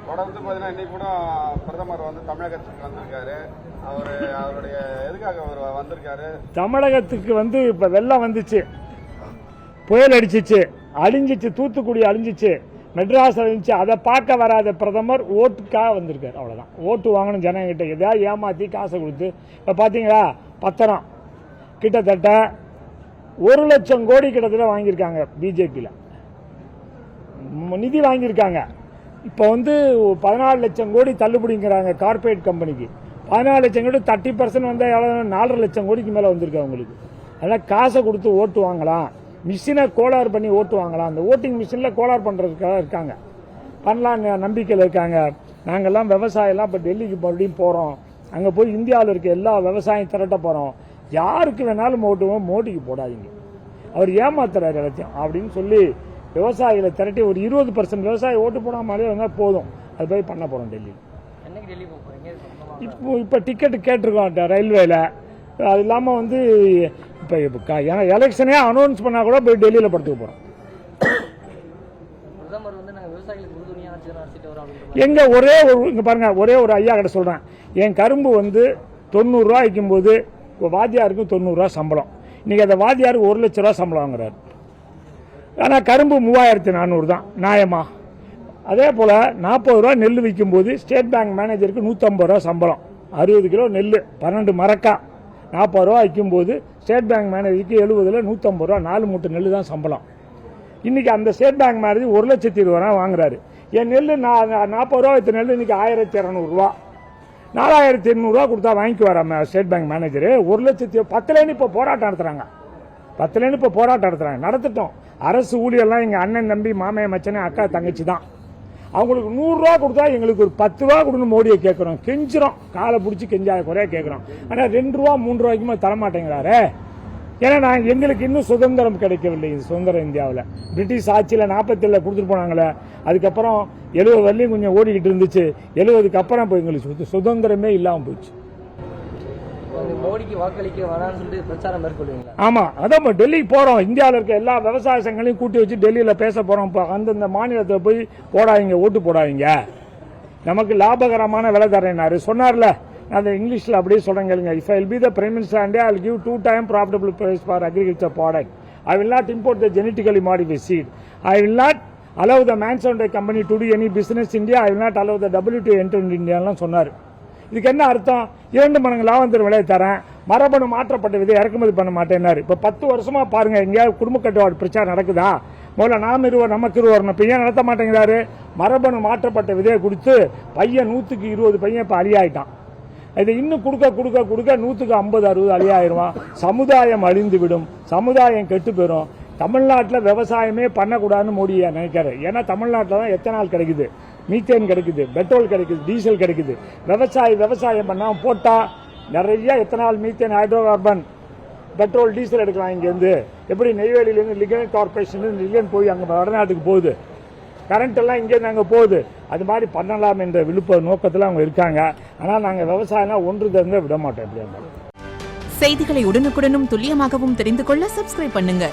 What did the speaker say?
தொடர்ந்து பார்த்தீங்கன்னா இன்னைக்கு கூட பிரதமர் வந்து தமிழகத்துக்கு வந்திருக்காரு. அவருடைய எதுக்காக அவர் வந்திருக்காரு? தமிழகத்துக்கு வந்து இப்ப வெள்ளம் வந்துச்சு, புயல் அடிச்சிச்சு, அழிஞ்சிச்சு, தூத்துக்குடி அழிஞ்சிச்சு, மெட்ராஸ் அழிஞ்சிச்சு. அதை பார்க்க வராத பிரதமர் ஓட்டுக்காக வந்திருக்காரு. அவ்வளவுதான். ஓட்டு வாங்கணும் ஜனங்கிட்ட, எதாவது ஏமாத்தி காசை கொடுத்து. இப்ப பாத்தீங்களா பத்திரம் கிட்டத்தட்ட 1 லட்சம் கோடி கிட்டத்தட்ட வாங்கியிருக்காங்க. பிஜேபியில் நிதி வாங்கியிருக்காங்க. இப்போ வந்து 14 லட்சம் கோடி தள்ளுபடிங்கிறாங்க கார்பரேட் கம்பெனிக்கு. 14 லட்சம் கோடி 30% வந்தால் எவ்வளோ? 4.5 லட்சம் கோடிக்கு மேலே வந்திருக்கு அவங்களுக்கு. அதனால் காசை கொடுத்து ஓட்டு வாங்கலாம், மிஷினை கோளாறு பண்ணி ஓட்டு வாங்கலாம். அந்த ஓட்டிங் மிஷினில் கோளாறு பண்ணுறதுக்காக இருக்காங்க, பண்ணலாம் நம்பிக்கையில் இருக்காங்க. நாங்கள்லாம் விவசாயம்லாம் இப்போ டெல்லிக்கு மறுபடியும் போகிறோம். அங்கே போய் இந்தியாவில் இருக்க எல்லா விவசாயம் திரட்ட போகிறோம். யாருக்கு வேணாலும் ஓட்டுவோம், மோடிக்கு போடாதீங்க, அவர் ஏமாத்துறாரு எல்லாத்தையும் அப்படின்னு சொல்லி விவசாயிகளை திரட்டி ஒரு 20% விவசாயி ஓட்டு போடாமலே வந்தால் போதும். அது போய் பண்ண போகிறோம் டெல்லியில். இப்போ டிக்கெட்டு கேட்டிருக்கோம் ரயில்வேல. அது இல்லாமல் வந்து இப்போ எலெக்ஷனே அனௌன்ஸ் பண்ணால் கூட போய் டெல்லியில் படுத்துக்க போகிறோம். எங்க இங்க பாருங்க, ஒரே ஒரு ஐயா கிட்ட சொல்றேன், என் கரும்பு வந்து 90 ரூபா விற்கும் போது வாத்தியாருக்கு 90 ரூபா சம்பளம். இன்னைக்கு அந்த வாத்தியாருக்கு 1 லட்ச ரூபா சம்பளம் வாங்குறாரு. ஆனால் கரும்பு 3400 தான் நியாயமா? அதே போல் 40 ரூபா நெல் விற்கும் போது ஸ்டேட் பேங்க் மேனேஜருக்கு 150 ரூபா சம்பளம். 60 கிலோ நெல் 12 மரக்கா 40 ரூபா விற்கும் போது ஸ்டேட் பேங்க் மேனேஜருக்கு 70ல் 150 ரூபா, 4 மூட்டை நெல் தான் சம்பளம். இன்னைக்கு அந்த ஸ்டேட் பேங்க் மேனேஜர் 1,20,000 ரூபா வாங்குறாரு. என் நெல் 40 ரூபா வித்த நெல் இன்னைக்கு 1200 ரூபா, 4800 ரூபா கொடுத்தா வாங்கிக்குவாராம ஸ்டேட் பேங்க் மேனேஜர். 1,10,000 இப்போ போராட்டம் நடத்துறாங்க. 10 இப்போ போராட்டம் நடத்துறாங்க. நடத்திட்டோம். அரசு ஊழியர்லாம் எங்க அண்ணன் தம்பி மாமைய மச்சனே அக்கா தங்கச்சி தான். அவங்களுக்கு 100 ரூபா கொடுத்தா எங்களுக்கு ஒரு 10 ரூபா கொடுன்னு மோடியை கேட்கிறோம், கெஞ்சிரும், காலை பிடிச்சி கெஞ்சாத குறையா கேட்கிறோம். ஆனால் 2 ரூபா 3 ரூபாய்க்குமே தரமாட்டேங்கிறாரு. ஏன்னா எங்களுக்கு இன்னும் சுதந்திரம் கிடைக்கவில்லை. சுதந்திர இந்தியாவில் பிரிட்டிஷ் ஆட்சியில் 47 கொடுத்துட்டு போனாங்களே, அதுக்கப்புறம் 70 வரலையும் கொஞ்சம் ஓடிக்கிட்டு இருந்துச்சு. 70க்கு அப்புறம் இப்போ எங்களுக்கு சுதந்திரமே இல்லாமல் போயிடுச்சு. மோடிக்கு வாக்களிக்க வேணாம்னு சொல்லிட்டு பிரச்சாரம் மேற்கொள்வீங்களா? ஆமா, அதான் டெல்லிக்கு போறோம். இந்தியாவில் இருக்க எல்லா விவசாய சங்கங்களையும் கூட்டி வச்சு டெல்லியில பேச போறோம். அந்தந்த மாநிலத்தில் போய் போடாதீங்க, ஓட்டு போடாதீங்க, நமக்கு லாபகரமான விலை தரேன்னாரு சொன்னார்ல. அந்த இங்கிலீஷ்ல அப்படியே சொல்றேங்க. If I will be the Prime Minister India, I will give 2 times profitable price for agriculture product. I will not import the genetically modified seed. I will not allow the Monsanto company to do any business in India. I will not allow the WTO enter in India எல்லாம் சொன்னார். இதுக்கு என்ன அர்த்தம்? 2 மடங்கு லாபம் தரும் விலையை தரேன், மரபணு மாற்றப்பட்ட விதை இறக்குமதி பண்ண மாட்டேன்னாரு. இப்ப 10 வருஷமா பாருங்க, எங்கேயாவது குடும்ப கட்டுப்பாடு பிரச்சாரம் நடக்குதா? முதல்ல நாம் இருவர் நமக்கு இருவர், இப்ப ஏன் நடத்த மாட்டேங்கிறாரு? மரபணு மாற்றப்பட்ட விதையை கொடுத்து பையன் 100க்கு 20 பையன் இப்ப அழியாயிட்டான். இதை இன்னும் கொடுக்க கொடுக்க கொடுக்க 100க்கு 50 60 அழியாயிருவான். சமுதாயம் அழிந்து விடும், சமுதாயம் கெட்டு போயிடும். தமிழ்நாட்டில் விவசாயமே பண்ணக்கூடாதுன்னு மோடி நினைக்கிறாரு. ஏன்னா தமிழ்நாட்டில் தான் எத்தனால் கிடைக்குது, மீத்தேன் கிடைக்குது, பெட்ரோல் கிடைக்குது, டீசல் கிடைக்குது. விவசாயம் பண்ணாமல் போட்டா நிறைய ethanol, methane, hydro carbon, petrol, diesel எடுக்கலாம். இங்கேருந்து எப்படி நெய்வேலியிலேருந்து லிகன் கார்பரேஷன் லிகன் போய் அங்கே வடநாட்டுக்கு போகுது, கரண்ட் எல்லாம் இங்கேருந்து அங்கே போகுது. அது மாதிரி பண்ணலாம் என்ற விழுப்ப நோக்கத்தில் அவங்க இருக்காங்க. ஆனால் நாங்கள் விவசாயம் ஒன்று தெரிஞ்ச விட மாட்டோம். எப்படி இருந்தாலும் செய்திகளை உடனுக்குடனும் துல்லியமாகவும் தெரிந்து கொள்ள சப்ஸ்கிரைப் பண்ணுங்க.